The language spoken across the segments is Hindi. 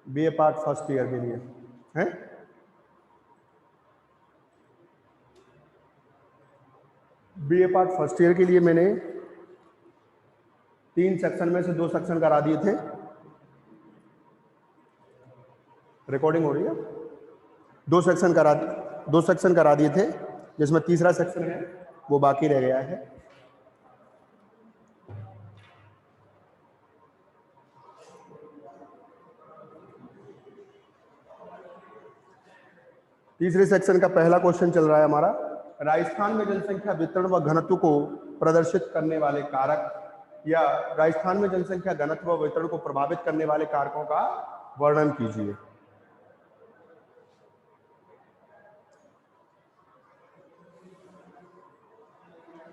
बीए पार्ट फर्स्ट ईयर के लिए है। बीए पार्ट फर्स्ट ईयर के लिए मैंने 3 सेक्शन में से 2 सेक्शन करा दिए थे। रिकॉर्डिंग हो रही है। 2 सेक्शन करा दिए थे, जिसमें तीसरा सेक्शन है वो बाकी रह गया है। तीसरे सेक्शन का पहला क्वेश्चन चल रहा है हमारा, राजस्थान में जनसंख्या वितरण व घनत्व को प्रदर्शित करने वाले कारक या राजस्थान में जनसंख्या घनत्व व वितरण को प्रभावित करने वाले कारकों का वर्णन कीजिए।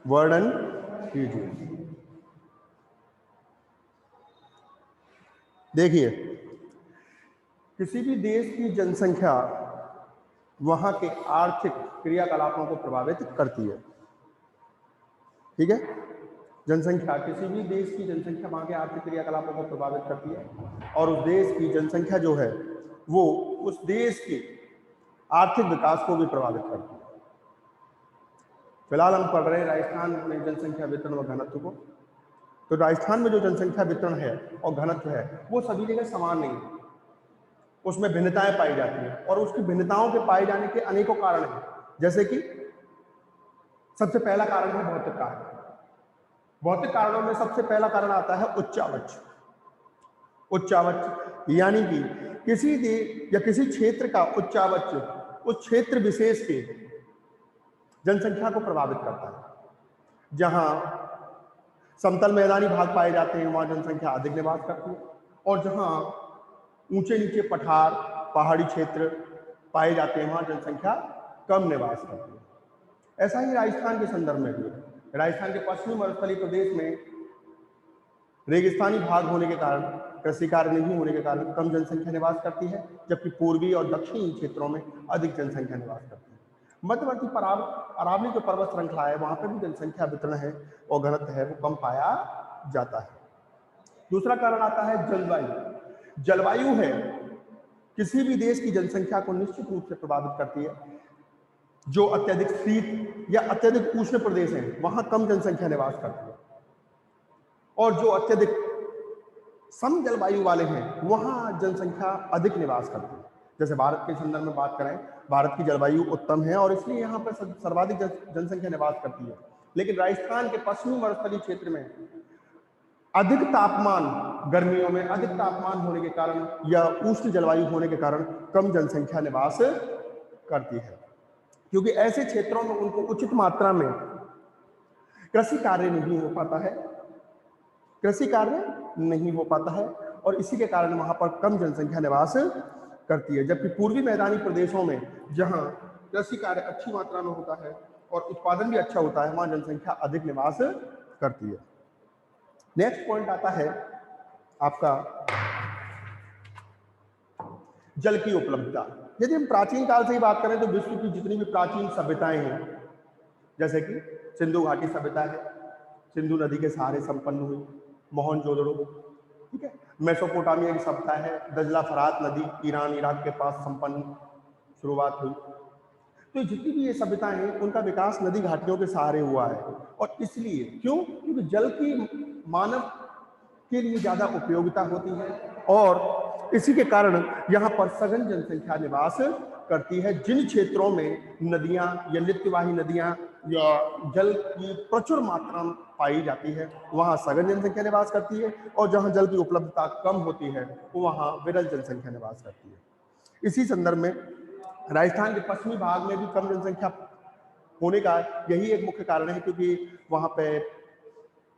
वर्णन कीजिए। देखिए, किसी भी देश की जनसंख्या वहां के आर्थिक क्रियाकलापों को प्रभावित करती है। ठीक है, जनसंख्या, किसी भी देश की जनसंख्या वहां के आर्थिक क्रियाकलापों को प्रभावित करती है और उस देश की जनसंख्या जो है वो उस देश के आर्थिक विकास को भी प्रभावित करती है। फिलहाल हम पढ़ रहे हैं राजस्थान में जनसंख्या वितरण व घनत्व को। तो राजस्थान में जो जनसंख्या वितरण है और घनत्व है वो सभी जगह समान नहीं है, उसमें भिन्नताएं पाई जाती हैं और उसकी भिन्नताओं के पाए जाने के अनेकों कारण हैं। जैसे कि सबसे पहला कारण है भौतिक कारण। भौतिक कारणों में सबसे पहला कारण आता है उच्चावच। उच्चावच यानी कि किसी देश या किसी क्षेत्र का उच्चावच उस क्षेत्र विशेष के जनसंख्या को प्रभावित करता है। जहां समतल मैदानी भाग पाए जाते हैं वहां जनसंख्या अधिक निवास करती है और जहां ऊंचे नीचे पठार पहाड़ी क्षेत्र पाए जाते हैं वहां जनसंख्या कम निवास करती है। ऐसा ही राजस्थान के संदर्भ में भी है। राजस्थान के पश्चिमी मरुस्थलीय प्रदेश में रेगिस्तानी भाग होने के कारण, कृषि कार्य नहीं होने के कारण कम जनसंख्या निवास करती है, जबकि पूर्वी और दक्षिणी क्षेत्रों में अधिक जनसंख्या निवास करती है। मध्यवर्ती अरावली जो पर्वत श्रृंखला है वहां पर भी जनसंख्या वितरण है और घनत्व है वो कम पाया जाता है। दूसरा कारण आता है जलवायु। जलवायु है किसी भी देश की जनसंख्या को निश्चित रूप से प्रभावित करती है। जो अत्यधिक शीत या अत्यधिक उष्ण प्रदेश है वहां कम जनसंख्या निवास करती है और जो अत्यधिक सम जलवायु वाले हैं वहां जनसंख्या अधिक निवास करती है। जैसे भारत के संदर्भ में बात करें, भारत की जलवायु उत्तम है और इसलिए यहाँ पर सर्वाधिक जनसंख्या निवास करती है। लेकिन राजस्थान के पश्चिमी मरुस्थलीय क्षेत्र में अधिक तापमान, गर्मियों में अधिक तापमान होने के कारण या उष्ण जलवायु होने के कारण कम जनसंख्या निवास करती है, क्योंकि ऐसे क्षेत्रों में उनको उचित मात्रा में कृषि कार्य नहीं हो पाता है, कृषि कार्य नहीं हो पाता है और इसी के कारण वहां पर कम जनसंख्या निवास करती है। जबकि पूर्वी मैदानी प्रदेशों में जहां कृषि कार्य अच्छी मात्रा में होता है और उत्पादन भी अच्छा होता है वहां जनसंख्या अधिक निवास करती है। नेक्स्ट पॉइंट आता है आपका जल की उपलब्धता। यदि हम प्राचीन काल से ही बात करें तो विश्व की जितनी भी प्राचीन सभ्यताएं हैं, जैसे कि सिंधु घाटी सभ्यता है, सिंधु नदी के सहारे संपन्न हुई, मोहनजोदड़ो, ठीक है, मेसोपोटामिया की सभ्यता है, दजला फरात नदी ईरान इराक के पास संपन्न शुरुआत हुई। तो जितनी भी ये सभ्यताएं हैं उनका विकास नदी घाटियों के सहारे हुआ है और इसलिए क्योंकि जल की मानव के लिए ज्यादा उपयोगिता होती है और इसी के कारण यहाँ पर सघन जनसंख्या निवास करती है। जिन क्षेत्रों में नदियां या नित्यवाही नदियां या जल की प्रचुर मात्रा में पाई जाती है वहां सघन जनसंख्या निवास करती है और जहां जल की उपलब्धता कम होती है वहां विरल जनसंख्या निवास करती है। इसी संदर्भ में राजस्थान के पश्चिमी भाग में भी कम जनसंख्या होने का यही एक मुख्य कारण है, क्योंकि वहां पे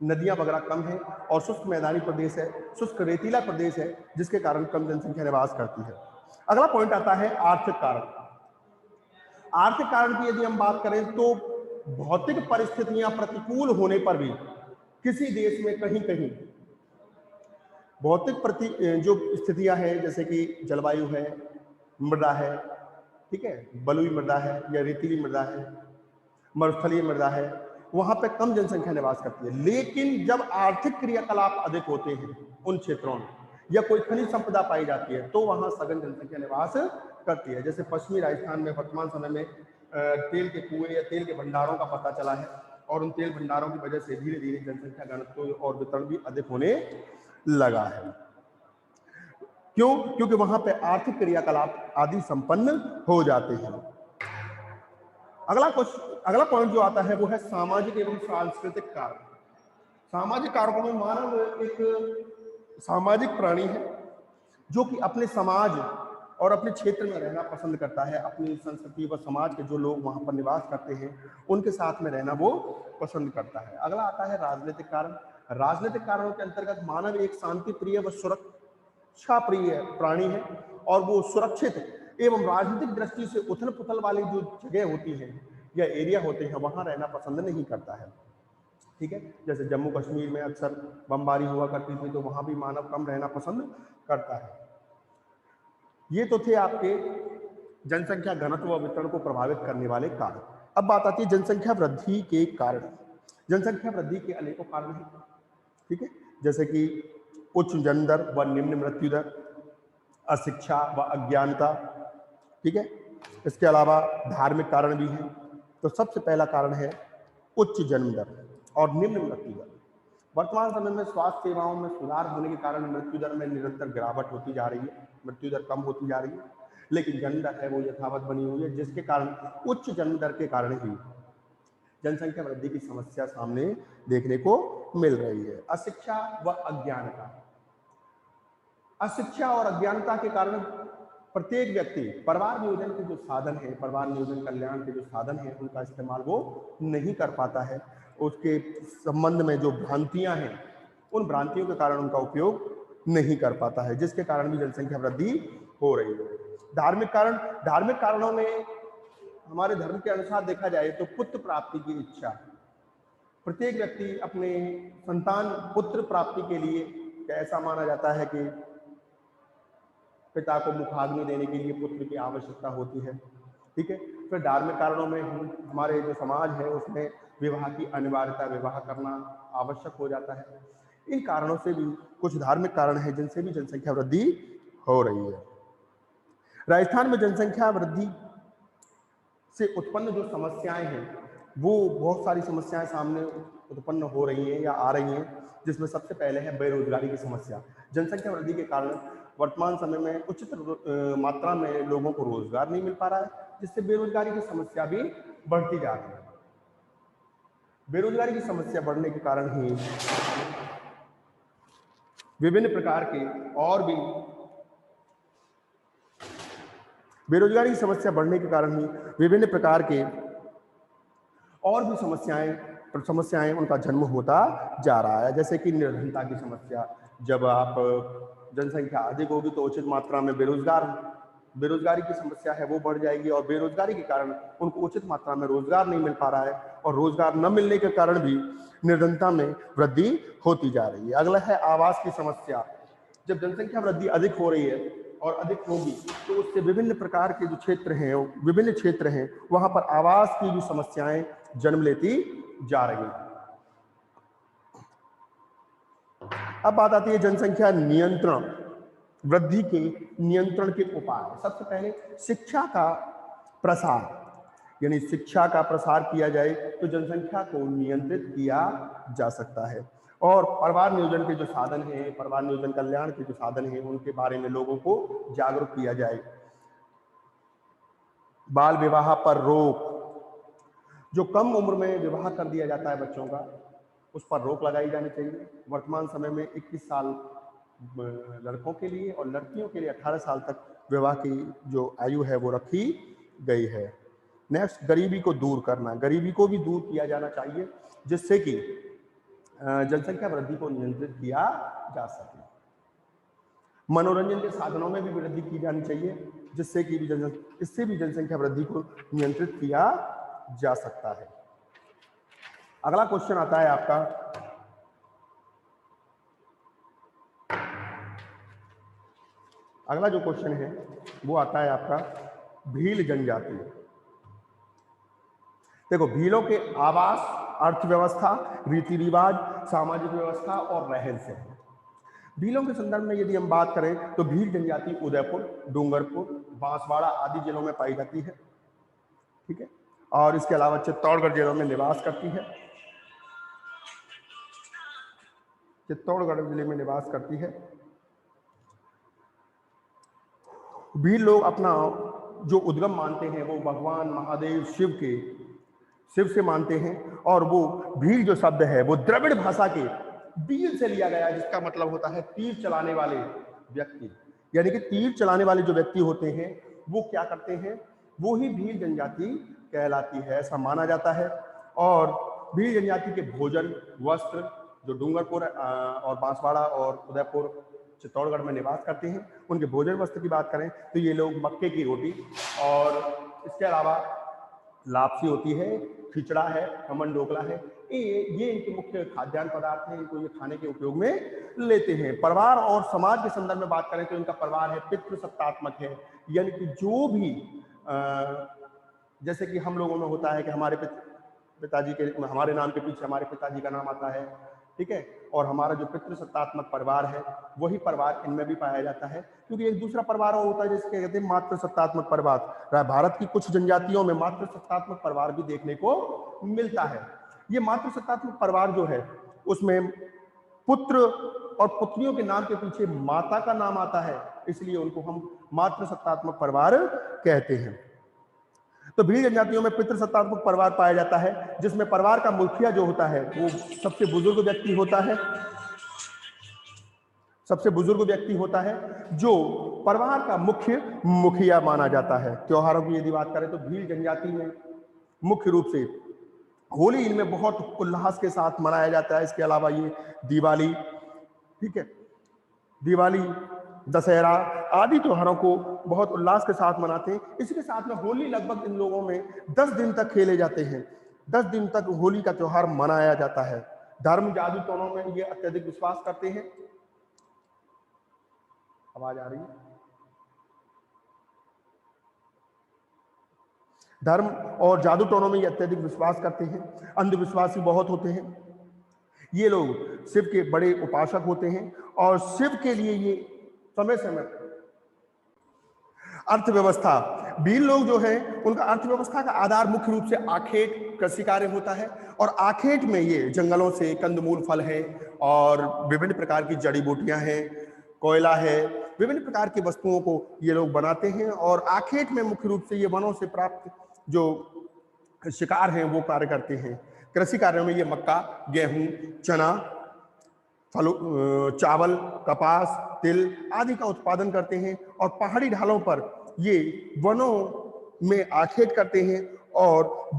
नदियां वगैरह कम है और शुष्क मैदानी प्रदेश है, शुष्क रेतीला प्रदेश है, जिसके कारण कम जनसंख्या निवास करती है। अगला पॉइंट आता है आर्थिक कारण। आर्थिक कारण की यदि हम बात करें तो भौतिक परिस्थितियां प्रतिकूल होने पर भी किसी देश में कहीं कहीं भौतिक जो स्थितियां हैं, जैसे कि जलवायु है, मृदा है, ठीक है, बलुई मृदा है या रेतीली मृदा है, मरुस्थलीय मृदा है, वहां पे कम जनसंख्या निवास करती है। लेकिन जब आर्थिक क्रियाकलाप अधिक होते हैं उन क्षेत्रों में या कोई खनिज संपदा पाई जाती है तो वहां सघन जनसंख्या निवास करती है। जैसे पश्चिमी राजस्थान में वर्तमान समय में तेल के कुएं या तेल के भंडारों का पता चला है और उन तेल भंडारों की वजह से धीरे धीरे जनसंख्या घनत्व और वितरण भी अधिक होने लगा है। क्यों? क्योंकि वहां पे आर्थिक क्रियाकलाप आदि संपन्न हो जाते हैं। अगला पॉइंट जो आता है वो है सामाजिक एवं सांस्कृतिक कारक। सामाजिक कारकों में मानव एक सामाजिक प्राणी है जो कि अपने समाज और अपने क्षेत्र में रहना पसंद करता है। अपनी संस्कृति व समाज के जो लोग वहां पर निवास करते हैं उनके साथ में रहना वो पसंद करता है। अगला आता है राजनीतिक कारण। राजनीतिक कारणों के अंतर्गत मानव एक शांति प्रिय व सुरक्षा प्रिय प्राणी है और वो सुरक्षित एवं राजनीतिक दृष्टि से उथल पुथल वाली जो जगह होती है या एरिया होते हैं वहां रहना पसंद नहीं करता है। ठीक है, जैसे जम्मू कश्मीर में अक्सर बमबारी हुआ करती थी तो वहां भी मानव कम रहना पसंद करता है। ये तो थे आपके जनसंख्या घनत्व व वितरण को प्रभावित करने वाले कारण। अब बात आती है जनसंख्या वृद्धि के कारण। जनसंख्या वृद्धि के अनेकों कारण हैं। ठीक है, जैसे कि उच्च जन्म दर व निम्न मृत्यु दर, अशिक्षा व अज्ञानता। ठीक है, इसके अलावा धार्मिक कारण भी हैं। तो सबसे पहला कारण है उच्च जन्म दर और निम्न मृत्यु दर। वर्तमान समय में स्वास्थ्य सेवाओं में सुधार होने के कारण मृत्यु दर में निरंतर गिरावट होती जा रही है, मृत्यु दर कम होती जा रही है, लेकिन जन्म दर है वो यथावत बनी हुई है, जिसके कारण उच्च जन्म दर के कारण ही जनसंख्या वृद्धि की समस्या सामने देखने को मिल रही है। अशिक्षा व अज्ञानता। अशिक्षा और अज्ञानता के कारण प्रत्येक व्यक्ति परिवार नियोजन के जो साधन है, परिवार नियोजन कल्याण के जो साधन है उनका इस्तेमाल वो नहीं कर पाता है। उसके संबंध में जो भ्रांतियां हैं उन भ्रांतियों के कारण उनका उपयोग नहीं कर पाता है, जिसके कारण भी जनसंख्या वृद्धि हो रही है। धार्मिक कारणों में हमारे धर्म के अनुसार देखा जाए तो पुत्र प्राप्ति की इच्छा। प्रत्येक व्यक्ति अपने संतान पुत्र प्राप्ति के लिए ऐसा माना जाता है कि पिता को मुखाग्नि देने के लिए पुत्र की आवश्यकता होती है। ठीक है, फिर धार्मिक कारणों में हमारे जो समाज है उसमें विवाह की अनिवार्यता, विवाह करना आवश्यक हो जाता है। इन कारणों से भी कुछ धार्मिक कारण हैं जिनसे भी जनसंख्या वृद्धि हो रही है। राजस्थान में जनसंख्या वृद्धि से उत्पन्न जो समस्याएं हैं वो बहुत सारी समस्याएं सामने उत्पन्न हो रही हैं या आ रही हैं, जिसमें सबसे पहले है बेरोजगारी की समस्या। जनसंख्या वृद्धि के कारण वर्तमान समय में उचित मात्रा में लोगों को रोजगार नहीं मिल पा रहा है, जिससे बेरोजगारी की समस्या भी बढ़ती जा रही है। बेरोजगारी की समस्या बढ़ने के कारण ही विभिन्न प्रकार के और भी बेरोजगारी की समस्या बढ़ने के कारण ही विभिन्न प्रकार के और भी समस्याएं उनका जन्म होता जा रहा है। जैसे कि निर्धनता की समस्या। जब आप जनसंख्या अधिक होगी तो उचित मात्रा में बेरोजगारी की समस्या है वो बढ़ जाएगी और बेरोजगारी के कारण उनको उचित मात्रा में रोजगार नहीं मिल पा रहा है और रोजगार न मिलने के कारण भी निर्धनता में वृद्धि होती जा रही है। अगला है आवास की समस्या। जब जनसंख्या वृद्धि अधिक हो रही है और अधिक होगी तो उससे विभिन्न प्रकार के जो विभिन्न क्षेत्र हैं वहां पर आवास की भी समस्याएं जन्म लेती जा रही हैं। अब बात आती है जनसंख्या नियंत्रण, वृद्धि के नियंत्रण के उपाय। सबसे पहले शिक्षा का प्रसार, यानी शिक्षा का प्रसार किया जाए तो जनसंख्या को नियंत्रित किया जा सकता है। और परिवार नियोजन के जो साधन हैं, परिवार नियोजन कल्याण के जो साधन हैं उनके बारे में लोगों को जागरूक किया जाए। बाल विवाह पर रोक, जो कम उम्र में विवाह कर दिया जाता है बच्चों का, उस पर रोक लगाई जानी चाहिए। वर्तमान समय में 21 साल लड़कों के लिए और लड़कियों के लिए 18 साल तक विवाह की जो आयु है वो रखी गई है। नेक्स्ट, गरीबी को दूर करना। गरीबी को भी दूर किया जाना चाहिए जिससे कि जनसंख्या वृद्धि को नियंत्रित किया जा सके। मनोरंजन के साधनों में भी वृद्धि की जानी चाहिए जिससे कि इससे भी जनसंख्या वृद्धि को नियंत्रित किया जा सकता है। अगला क्वेश्चन आता है आपका, अगला जो क्वेश्चन है वो आता है आपका भील जनजाति। देखो, भीलों के आवास अर्थव्यवस्था, रीति रिवाज, सामाजिक व्यवस्था और रहन सहन। भीलों के संदर्भ में यदि हम बात करें तो भील जनजाति उदयपुर, डूंगरपुर, बांसवाड़ा आदि जिलों में पाई जाती है। ठीक है, और इसके अलावा चित्तौड़गढ़ जिलों में निवास करती है। चित्तौड़गढ़ जिले में निवास करती है। भील लोग अपना जो उद्गम मानते हैं वो भगवान महादेव शिव से मानते हैं, और वो भील जो शब्द है वो द्रविड़ भाषा के बील से लिया गया है, जिसका मतलब होता है तीर चलाने वाले व्यक्ति। यानी कि तीर चलाने वाले जो व्यक्ति होते हैं वो क्या करते हैं, वो ही भील जनजाति कहलाती है, ऐसा माना जाता है। और भील जनजाति के भोजन, वस्त्र, जो डूंगरपुर और बांसवाड़ा और उदयपुर, चित्तौड़गढ़ में निवास करते हैं, उनके भोजन वस्त्र की बात करें तो ये लोग मक्के की रोटी और इसके अलावा लापसी होती है, खिचड़ा है, खमन ढोकला है, ये इनके मुख्य खाद्यान्न पदार्थ हैं। इनको ये खाने के उपयोग में लेते हैं। परिवार और समाज के संदर्भ में बात करें तो इनका परिवार है पितृसत्तात्मक है, यानी कि जो भी जैसे कि हम लोगों में होता है कि हमारे पिताजी के, हमारे नाम के पीछे हमारे पिताजी का नाम आता है, ठीक है, और हमारा जो पितृसत्तात्मक परिवार है वही परिवार इनमें भी पाया जाता है। क्योंकि एक दूसरा परिवार और होता है जिसके कहते हैं मातृसत्तात्मक परिवार। भारत की कुछ जनजातियों में मातृसत्तात्मक परिवार भी देखने को मिलता है। ये मातृसत्तात्मक परिवार जो है उसमें पुत्र और पुत्रियों के नाम के पीछे माता का नाम आता है, इसलिए उनको हम मातृसत्तात्मक परिवार कहते हैं। तो भील जनजातियों में पितृसत्तात्मक परिवार पाया जाता है, जिसमें परिवार का मुखिया जो होता है वो सबसे बुजुर्ग व्यक्ति होता है, सबसे बुजुर्ग व्यक्ति होता है जो परिवार का मुखिया माना जाता है। त्योहारों की यदि बात करें तो भील जनजाति में मुख्य रूप से होली इनमें बहुत उल्लास के साथ मनाया जाता है। इसके अलावा ये दिवाली, ठीक है, दिवाली, दशहरा आदि त्योहारों को बहुत उल्लास के साथ मनाते हैं। इसके साथ में होली लगभग इन लोगों में 10 दिन तक खेले जाते हैं। 10 दिन तक होली का त्योहार मनाया जाता है। धर्म, जादू टोनों में ये अत्यधिक विश्वास करते हैं। आवाज आ रही है? धर्म और जादू टोनों में ये अत्यधिक विश्वास करते हैं। अंधविश्वासी बहुत होते हैं। ये लोग शिव के बड़े उपासक होते हैं और शिव के लिए ये समय समय अर्थव्यवस्था, भील लोग जो है उनका अर्थव्यवस्था का आधार मुख्य रूप से आखेट, कृषि कार्य होता है। और आखेट में ये जंगलों से कंदमूल, फल है और विभिन्न प्रकार की जड़ी बूटियां हैं, कोयला है, विभिन्न प्रकार की वस्तुओं को ये लोग बनाते हैं। और आखेट में मुख्य रूप से ये वनों से प्राप्त जो शिकार हैं वो कार्य करते हैं। कृषि कार्यों में ये मक्का, गेहूं, चना, चावल, कपास, तिल आदि का उत्पादन करते हैं। और पहाड़ी ढालों पर ये वनों में आखेट करते हैं और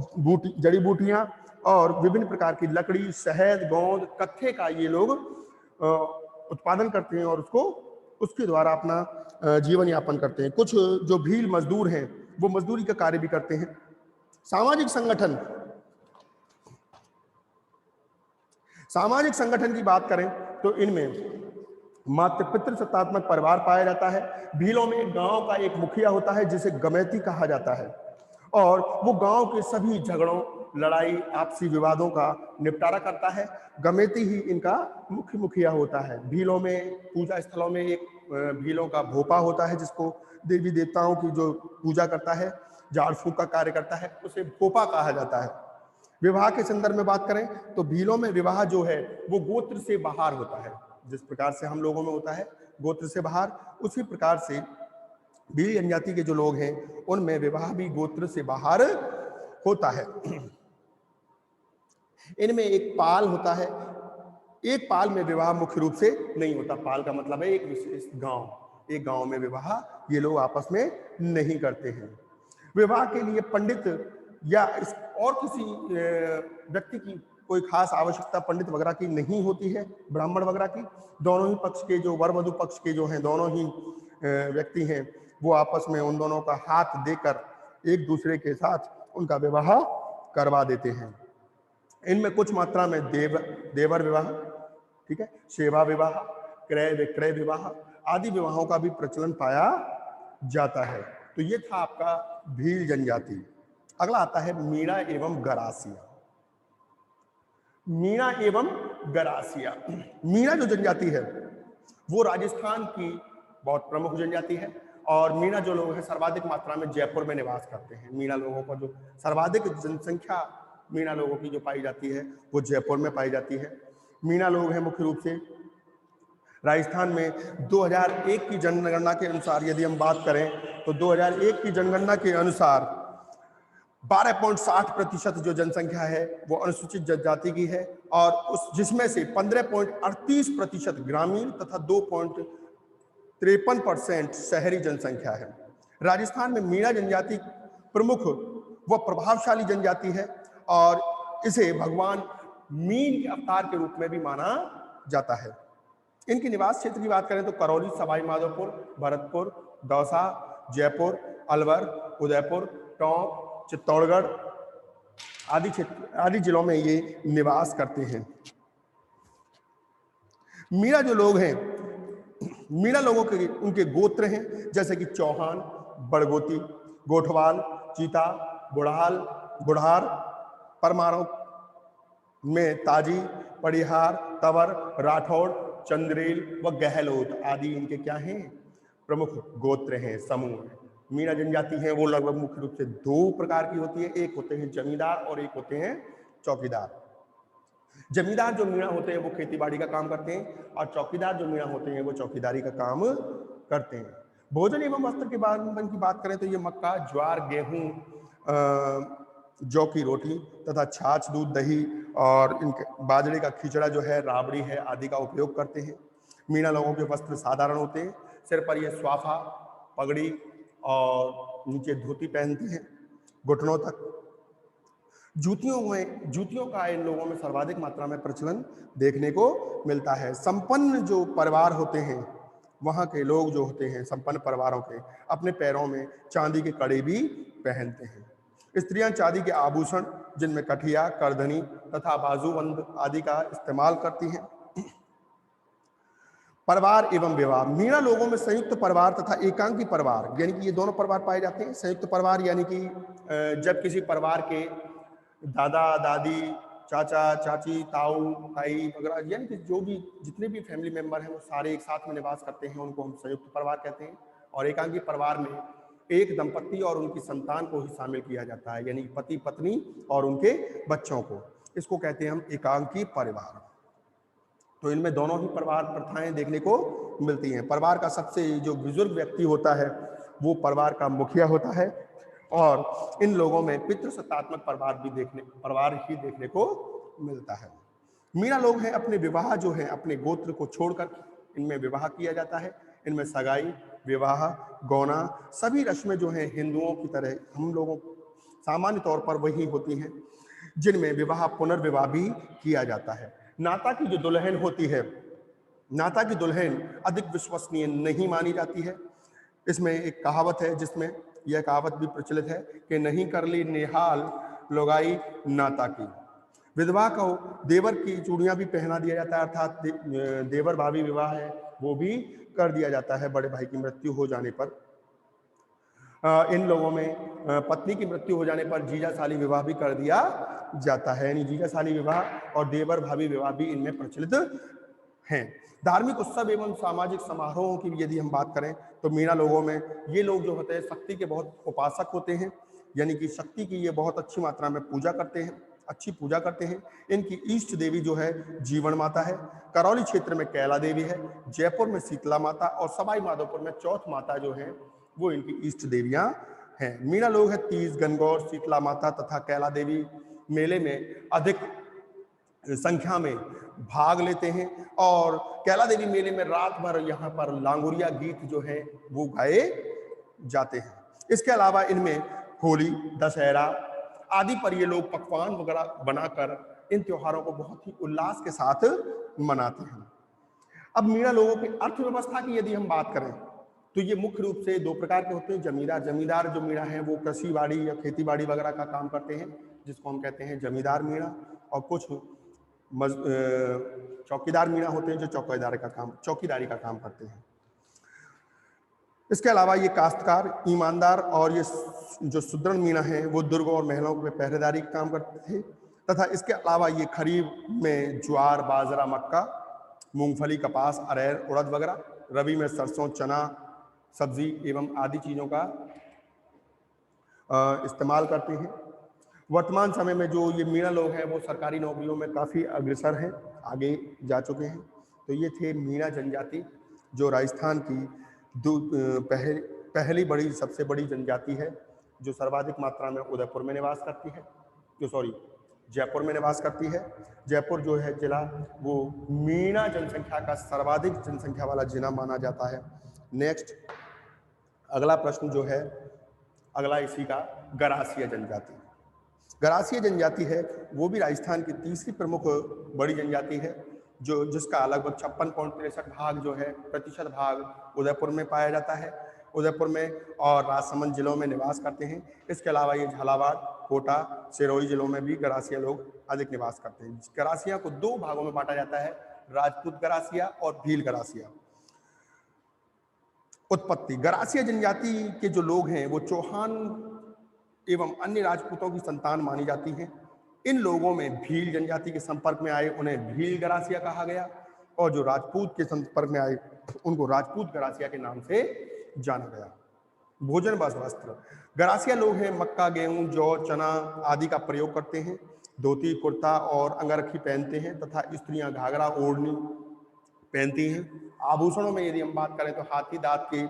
जड़ी बूटियां और विभिन्न प्रकार की लकड़ी, शहद, गोंद, कत्थे का ये लोग उत्पादन करते हैं और उसके द्वारा अपना जीवन यापन करते हैं। कुछ जो भील मजदूर हैं वो मजदूरी का कार्य भी करते हैं। सामाजिक संगठन की बात करें तो इनमें मात्र पितृसत्तात्मक परिवार पाया जाता है। भीलों में एक गांव का एक मुखिया होता है जिसे गमेती कहा जाता है, और वो गांव के सभी झगड़ों, लड़ाई, आपसी विवादों का निपटारा करता है। गमेती ही इनका मुख्य मुखिया होता है। भीलों में पूजा स्थलों में एक भीलों का भोपा होता है जिसको देवी देवताओं की जो पूजा करता है, झाड़ फूक का कार्य करता है, उसे भोपा कहा जाता है। विवाह के संदर्भ में बात करें तो भीलों में विवाह जो है वो गोत्र से बाहर होता है। जिस प्रकार से हम लोगों में होता है गोत्र से बाहर, उसी प्रकार से भील जनजाति के जो लोग हैं उनमें विवाह भी गोत्र से बाहर होता है। इनमें एक पाल होता है। एक पाल में विवाह मुख्य रूप से नहीं होता। पाल का मतलब है एक विशेष गांव। एक गांव में विवाह ये लोग आपस में नहीं करते हैं। विवाह के लिए पंडित या और किसी व्यक्ति की कोई खास आवश्यकता पंडित वगैरह की नहीं होती है, ब्राह्मण वगैरह की। दोनों ही पक्ष के जो वर वधु पक्ष के जो हैं दोनों ही व्यक्ति हैं वो आपस में उन दोनों का हाथ देकर एक दूसरे के साथ उनका विवाह करवा देते हैं। इनमें कुछ मात्रा में देवर विवाह, ठीक है, सेवा विवाह, क्रय विक्रय विवाह आदि विवाहों का भी प्रचलन पाया जाता है। तो ये था आपका भील जनजाति। अगला आता है मीणा एवं गरासिया। मीणा एवं गरासिया। मीणा जो जनजाति है वो राजस्थान की बहुत प्रमुख जनजाति है और मीणा जो लोग हैं सर्वाधिक मात्रा में जयपुर में निवास करते हैं। मीणा लोगों का जो सर्वाधिक जनसंख्या मीणा लोगों की जो पाई जाती है वो जयपुर में पाई जाती है। मीणा लोग हैं मुख्य रूप से राजस्थान में 2001 की जनगणना के अनुसार यदि हम बात करें तो 2001 की जनगणना के अनुसार 12.60% जो जनसंख्या है वो अनुसूचित जनजाति की है और उस जिसमें से 15.38% ग्रामीण तथा 2.53% शहरी जनसंख्या है। राजस्थान में मीणा जनजाति प्रमुख व प्रभावशाली जनजाति है और इसे भगवान मीन के अवतार के रूप में भी माना जाता है। इनके निवास क्षेत्र की बात करें तो करौली, सवाई माधोपुर, भरतपुर, दौसा, जयपुर, अलवर, उदयपुर, टोंक, चित्तौड़गढ़ आदि जिलों में ये निवास करते हैं। मीणा जो लोग हैं, मीणा लोगों के उनके गोत्र हैं जैसे कि चौहान, बड़गोती, गोठवाल, चीता, बुढ़ार, परमारों में ताजी, परिहार, तवर, राठौड़, चंद्रेल व गहलोत आदि इनके क्या हैं, प्रमुख गोत्र हैं, समूह। मीणा जनजाति हैं वो लगभग मुख्य रूप से दो प्रकार की होती है, एक होते हैं जमींदार और एक होते हैं चौकीदार। जमींदार जो मीणा होते हैं वो खेतीबाड़ी का काम करते हैं और चौकीदार जो मीणा होते हैं वो चौकीदारी का काम करते हैं। भोजन एवं वस्त्र के बारे की बात करें तो ये मक्का, ज्वार, गेहूं, जौ की रोटी तथा छाछ, दूध, दही और इनके बाजरे का खिचड़ा जो है, राबड़ी है आदि का उपयोग करते हैं। मीणा लोगों के वस्त्र साधारण होते हैं, सिर पर ये स्वाफा, पगड़ी और नीचे धोती पहनते हैं घुटनों तक। जूतियों का इन लोगों में सर्वाधिक मात्रा में प्रचलन देखने को मिलता है। संपन्न जो परिवार होते हैं वहाँ के लोग जो होते हैं संपन्न परिवारों के अपने पैरों में चांदी के कड़े भी पहनते हैं। स्त्रियां चांदी के आभूषण जिनमें कठिया, करधनी तथा बाजूबंद आदि का इस्तेमाल करती हैं। परिवार एवं विवाह। मीणा लोगों में संयुक्त परिवार तथा एकांकी परिवार यानी कि ये दोनों परिवार पाए जाते हैं। संयुक्त परिवार यानी कि जब किसी परिवार के दादा, दादी, चाचा, चाची, ताऊ, ताई वगैरह यानी कि जो भी जितने भी फैमिली मेंबर हैं वो सारे एक साथ में निवास करते हैं, उनको हम संयुक्त परिवार कहते हैं। और एकांकी परिवार में एक दंपति और उनकी संतान को ही शामिल किया जाता है, यानी पति पत्नी और उनके बच्चों को, इसको कहते हैं हम एकांकी परिवार। तो इनमें दोनों ही परिवार प्रथाएं देखने को मिलती हैं। परिवार का सबसे जो बुजुर्ग व्यक्ति होता है वो परिवार का मुखिया होता है और इन लोगों में पितृसत्तात्मक परिवार ही देखने को मिलता है। मीणा लोग हैं अपने विवाह जो है अपने गोत्र को छोड़कर इनमें विवाह किया जाता है। इनमें सगाई, विवाह, गौना सभी रस्में जो हैं हिंदुओं की तरह हम लोगों सामान्य तौर पर वही होती हैं, जिनमें विवाह पुनर्विवाह भी किया जाता है। नाता की जो दुल्हन होती है, नाता की दुल्हन अधिक विश्वसनीय नहीं मानी जाती है। इसमें एक कहावत है जिसमें यह कहावत भी प्रचलित है कि नहीं कर ली निहाल लोगाई नाता की। विधवा को देवर की चूड़ियां भी पहना दिया जाता है, अर्थात देवर भाभी विवाह है वो भी कर दिया जाता है। बड़े भाई की मृत्यु हो जाने पर इन लोगों में पत्नी की मृत्यु हो जाने पर जीजा साली विवाह भी कर दिया जाता है, यानी जीजा साली विवाह और देवर भाभी विवाह भी इनमें प्रचलित हैं। धार्मिक उत्सव एवं सामाजिक समारोहों की यदि हम बात करें तो मीणा लोगों में ये लोग जो होते हैं शक्ति के बहुत उपासक होते हैं, यानी कि शक्ति की ये बहुत अच्छी मात्रा में पूजा करते हैं, अच्छी पूजा करते हैं। इनकी इष्ट देवी जो है जीवन माता है, करौली क्षेत्र में कैला देवी है, जयपुर में शीतला माता और सवाई माधोपुर में चौथ माता जो है वो इनकी इष्ट देवियां हैं। मीणा लोग हैं तीज, गणगौर, शीतला माता तथा कैला देवी मेले में अधिक संख्या में भाग लेते हैं और कैला देवी मेले में रात भर यहाँ पर लांगुरिया गीत जो है वो गाए जाते हैं। इसके अलावा इनमें होली, दशहरा आदि पर ये लोग पकवान वगैरह बनाकर इन त्योहारों को बहुत ही उल्लास के साथ मनाते हैं। अब मीणा लोगों की अर्थव्यवस्था की यदि हम बात करें तो ये मुख्य रूप से दो प्रकार के होते हैं। जमींदार जो मीणा है वो कृषि बाड़ी या खेती बाड़ी वगैरह का काम करते हैं जिसको हम कहते हैं जमींदार मीणा, और कुछ चौकीदार मीणा होते हैं जो चौकीदारी का काम करते हैं। इसके अलावा ये काश्तकार, ईमानदार और ये जो सुदृढ़ मीणा है वो दुर्ग और महलों में पहरेदारी का काम करते थे। तथा इसके अलावा ये खरीफ में ज्वार, बाजरा, मक्का, मूंगफली, कपास, अरहर, उड़द वगैरह, रबी में सरसों, चना, सब्जी एवं आदि चीज़ों का इस्तेमाल करते हैं। वर्तमान समय में जो ये मीणा लोग हैं वो सरकारी नौकरियों में काफ़ी अग्रसर हैं, आगे जा चुके हैं। तो ये थे मीणा जनजाति, जो राजस्थान की पहली बड़ी सबसे बड़ी जनजाति है, जो सर्वाधिक मात्रा में उदयपुर में निवास करती है, जयपुर में निवास करती है। जयपुर जो है जिला, वो मीणा जनसंख्या का सर्वाधिक जनसंख्या वाला जिला माना जाता है। नेक्स्ट अगला प्रश्न जो है, अगला इसी का गरासिया जनजाति। गरासिया जनजाति है वो भी राजस्थान की तीसरी प्रमुख बड़ी जनजाति है, जो जिसका लगभग 56.63 भाग जो है प्रतिशत भाग उदयपुर में पाया जाता है। उदयपुर में और राजसमंद जिलों में निवास करते हैं। इसके अलावा ये झालावाड़, कोटा, सिरोही जिलों में भी गरासिया लोग अधिक निवास करते हैं। गरासिया को दो भागों में बांटा जाता है, राजपूत गरासिया और भील गरासिया। उत्पत्ति, गरासिया जनजाति के जो लोग हैं वो चौहान एवं अन्य राजपूतों की संतान मानी जाती हैं। इन लोगों में भील जनजाति के संपर्क में आए उन्हें भील गरासिया कहा गया, और जो राजपूत के संपर्क में आए उनको राजपूत गरासिया के नाम से जाना गया। भोजन व वस्त्र, गरासिया लोग हैं मक्का, गेहूं, जौ, चना आदि का प्रयोग करते हैं। धोती, कुर्ता और अंगरखी पहनते हैं तथा स्त्रियां घाघरा, ओढ़नी पहनती हैं। आभूषणों में यदि हम बात करें तो हाथी दांत के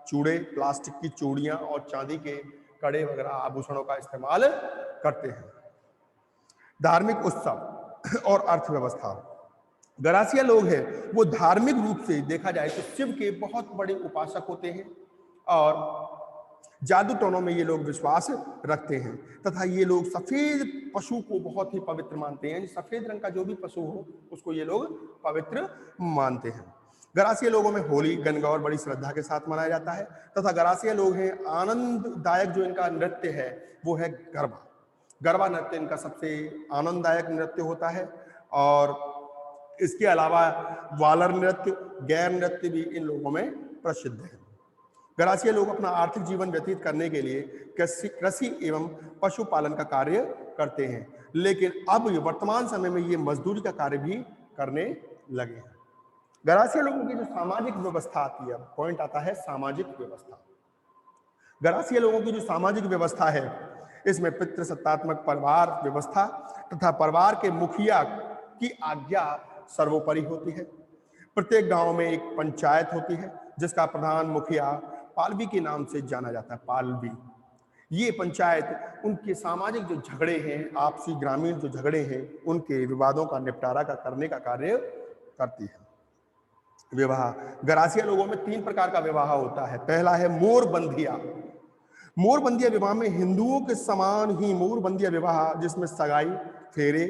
चूड़े, प्लास्टिक की चूड़ियां और चांदी के कड़े वगैरह आभूषणों का इस्तेमाल करते हैं। धार्मिक उत्सव और अर्थव्यवस्था, गरासिया लोग हैं वो धार्मिक रूप से देखा जाए तो शिव के बहुत बड़े उपासक होते हैं, और जादू टोनों में ये लोग विश्वास रखते हैं तथा ये लोग सफेद पशु को बहुत ही पवित्र मानते हैं। सफेद रंग का जो भी पशु हो उसको ये लोग पवित्र मानते हैं। गरासिया लोगों में होली, गणगौर बड़ी श्रद्धा के साथ मनाया जाता है तथा गरासिया लोग हैं आनंददायक जो इनका नृत्य है वो है गरबा। गरबा नृत्य इनका सबसे आनंददायक नृत्य होता है, और इसके अलावा वालर नृत्य, गैर नृत्य भी इन लोगों में प्रसिद्ध है। गरासिया लोग अपना आर्थिक जीवन व्यतीत करने के लिए कृषि एवं पशुपालन का कार्य करते हैं, लेकिन अब वर्तमान समय में ये मजदूरी का कार्य भी करने लगे हैं। गरासिया लोगों की जो सामाजिक व्यवस्था आती है, पॉइंट आता है सामाजिक व्यवस्था। गरासिया लोगों की जो सामाजिक व्यवस्था है इसमें पितृसत्तात्मक परिवार व्यवस्था तथा परिवार के मुखिया की आज्ञा सर्वोपरि होती है। प्रत्येक गांव में एक पंचायत होती है जिसका प्रधान मुखिया पालवी के नाम से जाना जाता है। पालवी, ये पंचायत उनके सामाजिक जो झगड़े हैं, आपसी ग्रामीण जो झगड़े हैं, उनके विवादों का निपटारा करने का कार्य करती है। विवाह, गरासिया लोगों में 3 प्रकार का विवाह होता है। पहला है मोरबंदिया। मोरबंदिया विवाह में हिंदुओं के समान ही मोरबंदिया विवाह, जिसमें सगाई, फेरे,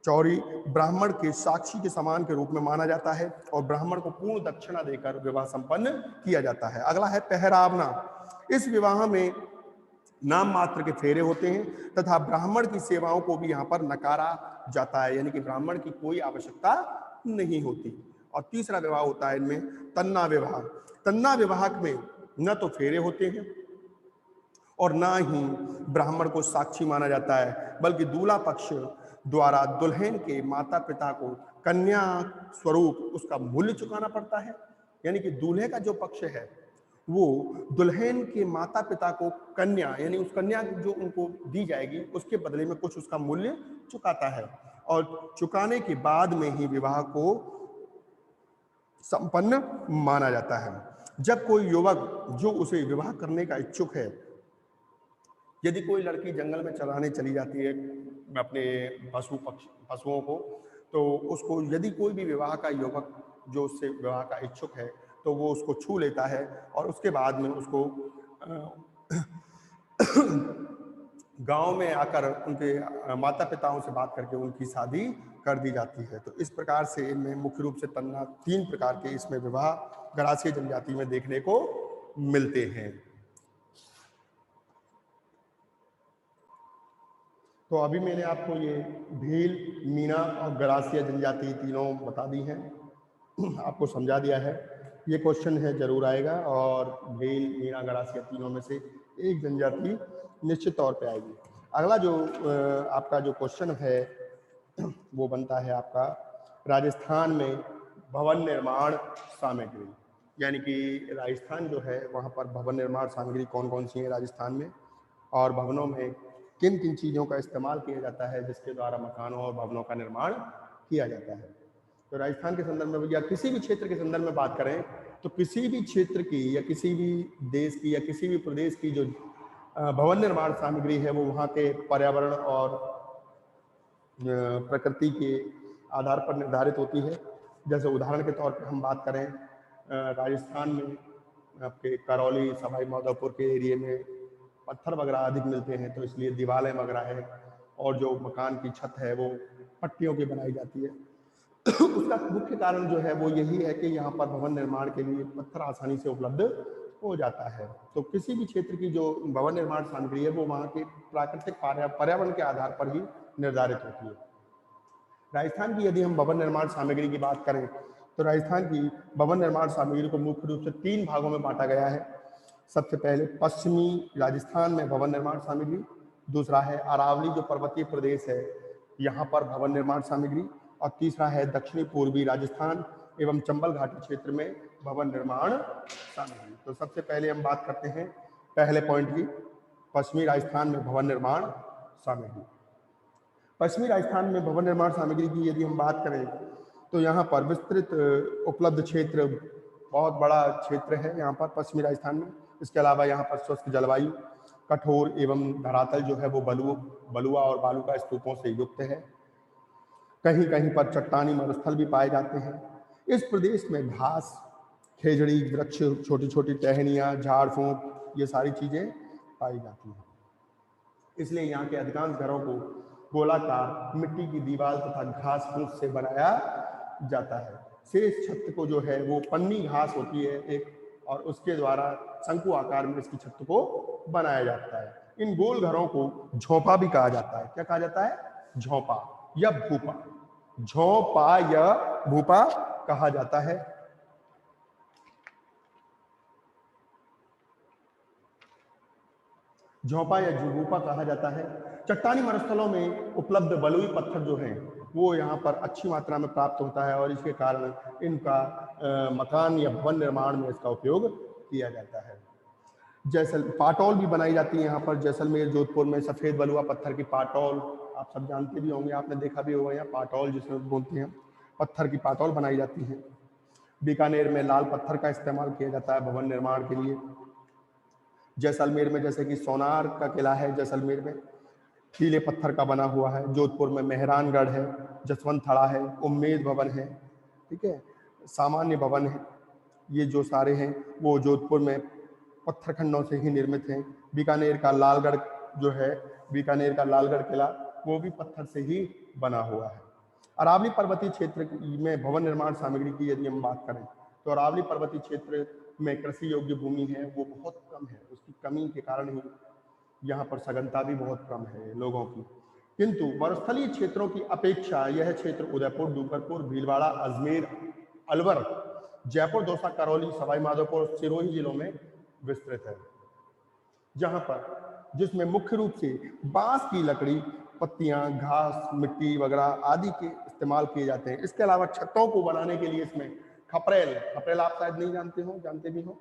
चौरी ब्राह्मण के साक्षी के समान के रूप में माना जाता है और ब्राह्मण को पूर्ण दक्षिणा देकर विवाह संपन्न किया जाता है। अगला है पहरावना। इस विवाह में नाम मात्र के फेरे होते हैं तथा ब्राह्मण की सेवाओं को भी यहाँ पर नकारा जाता है, यानी कि ब्राह्मण की कोई आवश्यकता नहीं होती। और तीसरा विवाह होता है इनमें तन्ना विवाह। तन्ना विवाह में न तो फेरे होते हैं और ना ही ब्राह्मण को साक्षी माना जाता है, बल्कि दूल्हा पक्ष द्वारा दुल्हन के माता पिता को कन्या स्वरूप उसका मूल्य चुकाना पड़ता है। यानी कि दूल्हे का जो पक्ष है वो दुल्हन के माता पिता को कन्या, यानी उस कन्या जो उनको दी जाएगी उसके बदले में कुछ उसका मूल्य चुकाता है, और चुकाने के बाद में ही विवाह को संपन्न माना जाता है। जब कोई युवक जो उसे विवाह करने का इच्छुक है, यदि कोई लड़की जंगल में चराने चली जाती है अपने पशुओं को, तो उसको यदि कोई भी विवाह का युवक जो उससे विवाह का इच्छुक है तो वो उसको छू लेता है और उसके बाद में उसको गांव में आकर उनके माता पिताओं से बात करके उनकी शादी कर दी जाती है। तो इस प्रकार से इनमें मुख्य रूप से 3 प्रकार के इसमें विवाह गरासिया जनजाति में देखने को मिलते हैं। तो अभी मैंने आपको ये भील, मीणा और गरासिया जनजाति तीनों बता दी हैं, आपको समझा दिया है। ये क्वेश्चन है जरूर आएगा, और भील, मीणा, गरासिया तीनों में से एक जनजाति निश्चित तौर पे आएगी। अगला जो आपका जो क्वेश्चन है वो बनता है आपका राजस्थान में भवन निर्माण सामग्री, यानी कि राजस्थान जो है वहाँ पर भवन निर्माण सामग्री कौन कौन सी है राजस्थान में, और भवनों में किन किन चीज़ों का इस्तेमाल किया जाता है जिसके द्वारा मकानों और भवनों का निर्माण किया जाता है। तो राजस्थान के संदर्भ में या किसी भी क्षेत्र के संदर्भ में बात करें तो किसी भी क्षेत्र की या किसी भी देश की या किसी भी प्रदेश की जो भवन निर्माण सामग्री है वो वहाँ के पर्यावरण और प्रकृति के आधार पर निर्धारित होती है। जैसे उदाहरण के तौर पर हम बात करें राजस्थान में आपके करौली सवाई माधोपुर के एरिए में पत्थर वगैरह अधिक मिलते हैं, तो इसलिए दीवारें वगैरह है और जो मकान की छत है वो पट्टियों की बनाई जाती है। उसका मुख्य कारण जो है वो यही है कि यहाँ पर भवन निर्माण के लिए पत्थर आसानी से उपलब्ध हो जाता है। तो किसी भी क्षेत्र की जो भवन निर्माण सामग्री है वो वहाँ के प्राकृतिक पर्यावरण के आधार पर ही निर्धारित होती है। राजस्थान की यदि हम भवन निर्माण सामग्री की बात करें तो राजस्थान की भवन निर्माण सामग्री को मुख्य रूप से 3 भागों में बांटा गया है। सबसे पहले पश्चिमी राजस्थान में भवन निर्माण सामग्री, दूसरा है अरावली जो पर्वतीय प्रदेश है यहाँ पर भवन निर्माण सामग्री, और तीसरा है दक्षिणी पूर्वी राजस्थान एवं चंबल घाटी क्षेत्र में भवन निर्माण सामग्री। तो सबसे पहले हम बात करते हैं पहले पॉइंट की, पश्चिमी राजस्थान में भवन निर्माण सामग्री। पश्चिमी राजस्थान में भवन निर्माण सामग्री की यदि हम बात करें तो यहाँ पर विस्तृत उपलब्ध क्षेत्र, बहुत बड़ा क्षेत्र है यहाँ पर पश्चिमी राजस्थान में। इसके अलावा यहाँ पर शुष्क जलवायु, कठोर एवं धरातल जो है वो बलुआ और बालू का स्तूपों से युक्त है। कहीं कहीं पर चट्टानी मरुस्थल भी पाए जाते हैं। इस प्रदेश में घास, खेजड़ी वृक्ष, छोटी छोटी टहनियाँ, झाड़ फूंक, ये सारी चीज़ें पाई जाती हैं। इसलिए यहाँ के अधिकांश घरों को गोलाकार मिट्टी की दीवार तथा घास फूस से बनाया जाता है। शेष छत को जो है वो पन्नी घास होती है एक, और उसके द्वारा शंकु आकार में इसकी छत को बनाया जाता है। इन गोल घरों को झोंपा भी कहा जाता है। क्या कहा जाता है? झोंपा या भूपा। झोंपा या भूपा कहा जाता है। झोंपा या झुगूपा कहा जाता है। चट्टानी मरुस्थलों में उपलब्ध बलुई पत्थर जो हैं वो यहाँ पर अच्छी मात्रा में प्राप्त होता है और इसके कारण इनका मकान या भवन निर्माण में इसका उपयोग किया जाता है। पाटौल भी बनाई जाती है यहाँ पर। जैसलमेर, जोधपुर में सफ़ेद बलुआ पत्थर की पाटौल आप सब जानते भी होंगे, आपने देखा भी होगा। यहाँ पाटौल जिसमें बोलते हैं, पत्थर की पाटौल बनाई जाती है। बीकानेर में लाल पत्थर का इस्तेमाल किया जाता है भवन निर्माण के लिए। जैसलमेर में जैसे कि सोनार का किला है, जैसलमेर में पीले पत्थर का बना हुआ है। जोधपुर में मेहरानगढ़ है, जसवंत थड़ा है, उम्मेद भवन है, ठीक है, सामान्य भवन है। ये जो सारे हैं वो जोधपुर में पत्थर खंडों से ही निर्मित हैं। बीकानेर का लालगढ़ जो है, बीकानेर का लालगढ़ किला वो भी पत्थर से ही बना हुआ है। अरावली पर्वतीय क्षेत्र में भवन निर्माण सामग्री की यदि हम बात करें तो अरावली पर्वतीय क्षेत्र में कृषि योग्य भूमि है वो बहुत कम है। उसकी कमी के कारण ही यहाँ पर सघनता भी बहुत कम है लोगों की। किंतु मरुस्थलीय क्षेत्रों की अपेक्षा यह क्षेत्र उदयपुर, डूंगरपुर, भीलवाड़ा, अजमेर, अलवर, जयपुर, दौसा, करौली, सवाई माधोपुर, सिरोही जिलों में विस्तृत है। जहाँ पर जिसमें मुख्य रूप से बांस की लकड़ी, पत्तियां, घास, मिट्टी वगैरह आदि के इस्तेमाल किए जाते हैं। इसके अलावा छतों को बनाने के लिए इसमें खपरेल आप शायद नहीं जानते हो, जानते भी हो,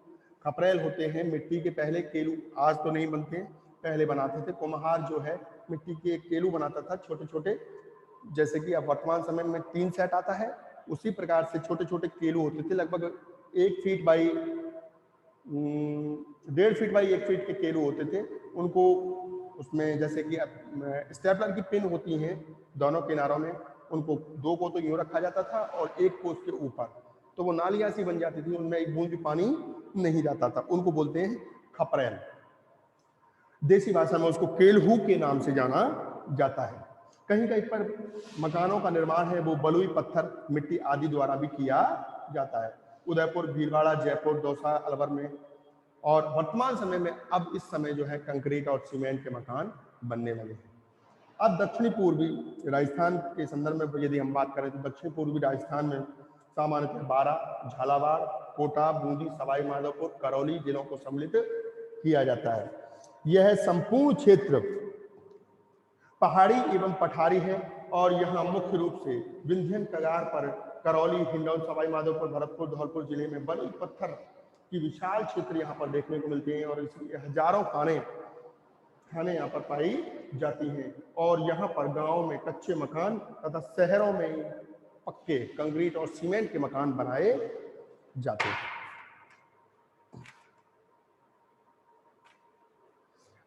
खपरेल होते हैं मिट्टी के। पहले केलू, आज तो नहीं बनते, पहले बनाते थे। कुम्हार जो है मिट्टी के एक केलू बनाता था, छोटे छोटे, जैसे कि अब वर्तमान समय में 3 सेट आता है, उसी प्रकार से छोटे छोटे केलू होते थे। लगभग 1 feet by 1.5 feet by 1 feet के केलू होते थे। उनको उसमें जैसे कि स्टेपलर की पिन होती हैं दोनों किनारों में, उनको 2 को तो यूं रखा जाता था और 1 को उसके ऊपर, तो वो नालियां सी बन जाती थी, उनमें एक बूंद भी पानी नहीं जाता था। उनको बोलते हैं खपरेल। देसी भाषा में उसको केलहू के नाम से जाना जाता है। कहीं कहीं पर मकानों का निर्माण है वो बलुई पत्थर, मिट्टी आदि द्वारा भी किया जाता है। उदयपुर, भीलवाड़ा, जयपुर, दौसा, अलवर में, और वर्तमान समय में अब इस समय जो है कंक्रीट और सीमेंट के मकान बनने लगे हैं। अब दक्षिणी पूर्वी राजस्थान के संदर्भ में यदि हम बात करें तो दक्षिणी पूर्वी राजस्थान में सामान्यतः बारां, झालावाड़, कोटा, बूंदी, सवाई माधोपुर, करौली जिलों को सम्मिलित किया जाता है। यह संपूर्ण क्षेत्र पहाड़ी एवं पठारी है और यहाँ मुख्य रूप से विंध्यन कगार पर करौली, हिंडौन, सवाई माधोपुर, भरतपुर, धौलपुर जिले में बलि पत्थर की विशाल क्षेत्र यहाँ पर देखने को मिलते हैं और इसलिए हजारों खाने यहाँ पर पाई जाती हैं। और यहाँ पर गांव में कच्चे मकान तथा शहरों में पक्के कंक्रीट और सीमेंट के मकान बनाए जाते हैं।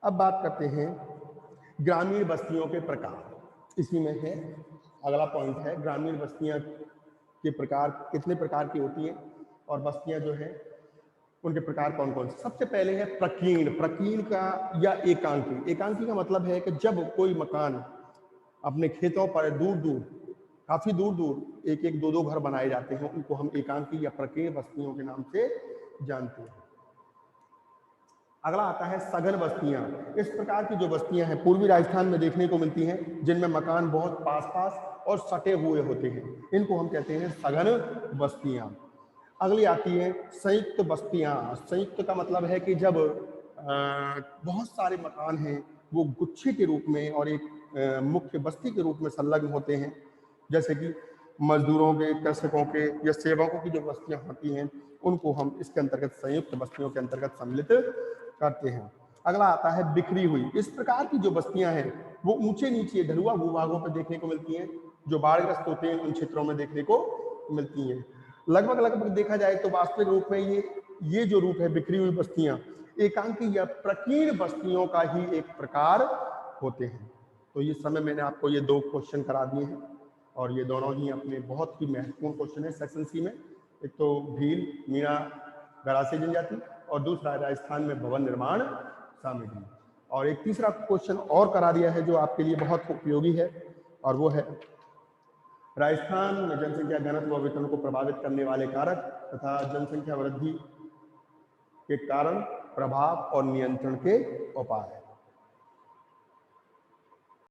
अब बात करते हैं ग्रामीण बस्तियों के प्रकार। इसी में है अगला पॉइंट है, ग्रामीण बस्तियां के प्रकार कितने प्रकार की होती हैं और बस्तियां जो है उनके प्रकार कौन कौन से। सबसे पहले है प्रकीर्ण। प्रकीर्ण का या एकांकी। एकांकी का मतलब है कि जब कोई मकान अपने खेतों पर दूर दूर, काफी दूर दूर एक एक दो दो घर बनाए जाते हैं, उनको हम एकांकी या प्रकीर्ण बस्तियों के नाम से जानते हैं। अगला आता है सघन बस्तियां। इस प्रकार की जो बस्तियां हैं पूर्वी राजस्थान में देखने को मिलती हैं, जिनमें मकान बहुत पास पास और सटे हुए होते हैं, इनको हम कहते हैं सघन बस्तियां। अगली आती है संयुक्त बस्तियां। संयुक्त का मतलब है कि जब बहुत सारे मकान हैं वो गुच्छे के रूप में और एक मुख्य बस्ती के रूप में संलग्न होते हैं, जैसे कि मजदूरों के, कृषकों के या सेवकों की जो बस्तियां होती हैं उनको हम इसके अंतर्गत संयुक्त बस्तियों के अंतर्गत सम्मिलित करते हैं। अगला आता है बिखरी हुई। इस प्रकार की जो बस्तियां हैं वो ऊंचे नीचे ढलुआ भूभागों पर देखने को मिलती हैं, जो बाढ़ग्रस्त होते हैं उन क्षेत्रों में देखने को मिलती हैं। लगभग देखा जाए तो वास्तविक रूप में ये जो रूप है बिखरी हुई बस्तियां एकांकी या प्रकीर्ण बस्तियों का ही एक प्रकार होते हैं। तो ये समय मैंने आपको ये 2 क्वेश्चन करा दिए हैं और ये दोनों ही अपने बहुत ही महत्वपूर्ण क्वेश्चन है सेक्शन सी में। एक तो भील, मीणा, गरासी जनजाति और दूसरा राजस्थान में भवन निर्माण सामग्री। और एक तीसरा क्वेश्चन और करा दिया है जो आपके लिए बहुत उपयोगी है और वो है राजस्थान में जनसंख्या घनत्व व वितरण को प्रभावित करने वाले कारक तथा जनसंख्या वृद्धि के कारण प्रभाव और नियंत्रण के उपाय।